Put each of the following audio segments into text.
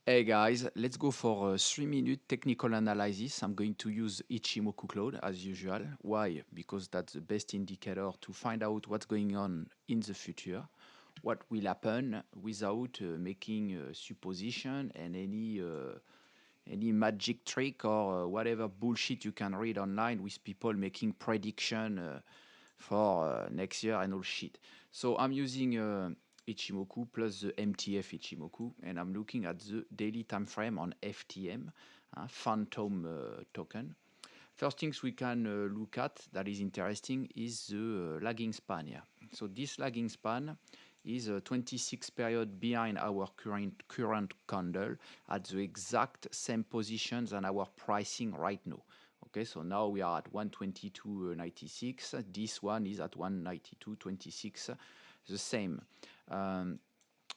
Hey guys, let's go for a 3-minute technical analysis. I'm going to use Ichimoku Cloud as usual. Why? Because that's the best indicator to find out what's going on in the future, what will happen without making a supposition and any magic trick or whatever bullshit you can read online with people making prediction for next year and all shit. So I'm using Ichimoku plus the MTF Ichimoku, and I'm looking at the daily time frame on FTM, Phantom token. First things we can look at that is interesting is the lagging span here. So this lagging span is a 26 period behind our current candle at the exact same position than our pricing right now. Okay, so now we are at 122.96. This one is at 192.26, the same. Um,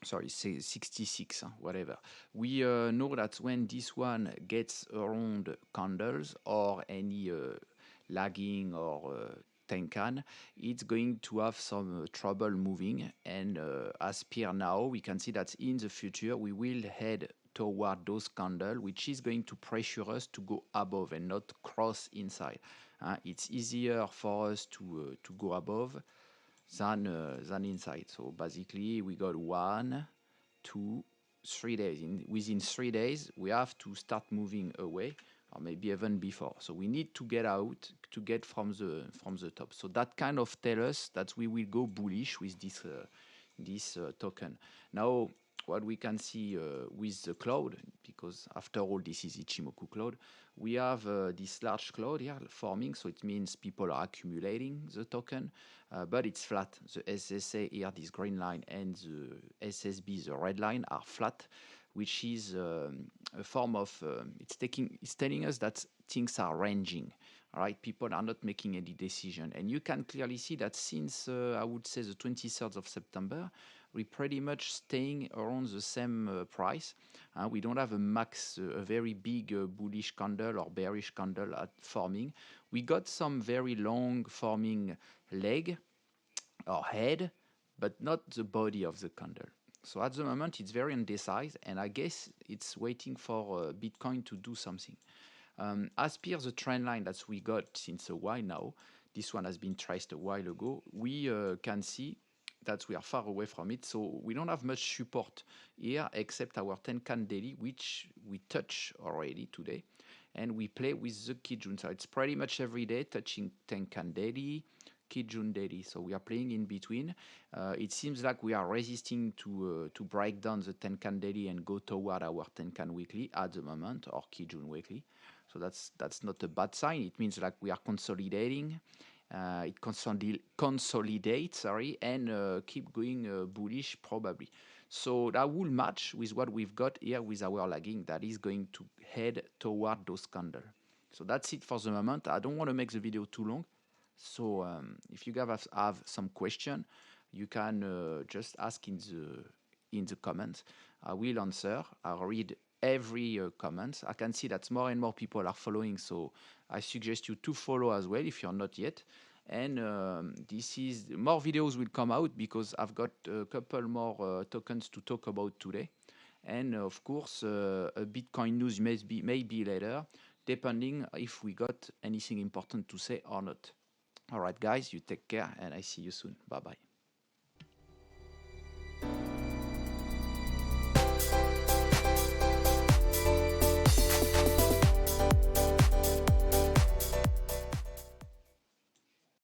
sorry, say 66, whatever. We know that when this one gets around candles or any lagging or Tenkan, it's going to have some trouble moving. And as per now, we can see that in the future, we will head toward those candles, which is going to pressure us to go above and not cross inside. It's easier for us to go above than inside. So basically, we got 1, 2, 3 days. Within 3 days, we have to start moving away, or maybe even before. So we need to get out to get from the top. So that kind of tell us that we will go bullish with this token. Now, what we can see with the cloud, because after all, this is Ichimoku cloud, we have this large cloud here forming, so it means people are accumulating the token, but it's flat. The SSA here, this green line, and the SSB, the red line, are flat, which is a form of, it's telling us that things are ranging. All right, people are not making any decision, and you can clearly see that since I would say the 23rd of September, we pretty much staying around the same price. We don't have a max, a very big bullish candle or bearish candle at forming. We got some very long forming leg or head, but not the body of the candle. So at the moment, it's very undecisive, and I guess it's waiting for Bitcoin to do something. As per the trend line that we got since a while now, this one has been traced a while ago, we can see that we are far away from it. So we don't have much support here except our Tenkan daily, which we touch already today. And we play with the Kijun. So it's pretty much every day touching Tenkan daily, Kijun daily. So we are playing in between. It seems like we are resisting to break down the Tenkan daily and go toward our Tenkan weekly at the moment, or Kijun weekly. So that's not a bad sign. It means like we are consolidating. It consolidates, and keep going bullish probably. So that will match with what we've got here with our lagging that is going to head toward those candles. So that's it for the moment. I don't want to make the video too long. So if you guys have some question, you can just ask in the comments. I will answer. I'll read every comment. I can see that more and more people are following, so I suggest you to follow as well if you're not yet. And this is more videos will come out because I've got a couple more tokens to talk about today. And of course, a Bitcoin news maybe later, depending if we got anything important to say or not. All right, guys, you take care, and I see you soon. Bye bye.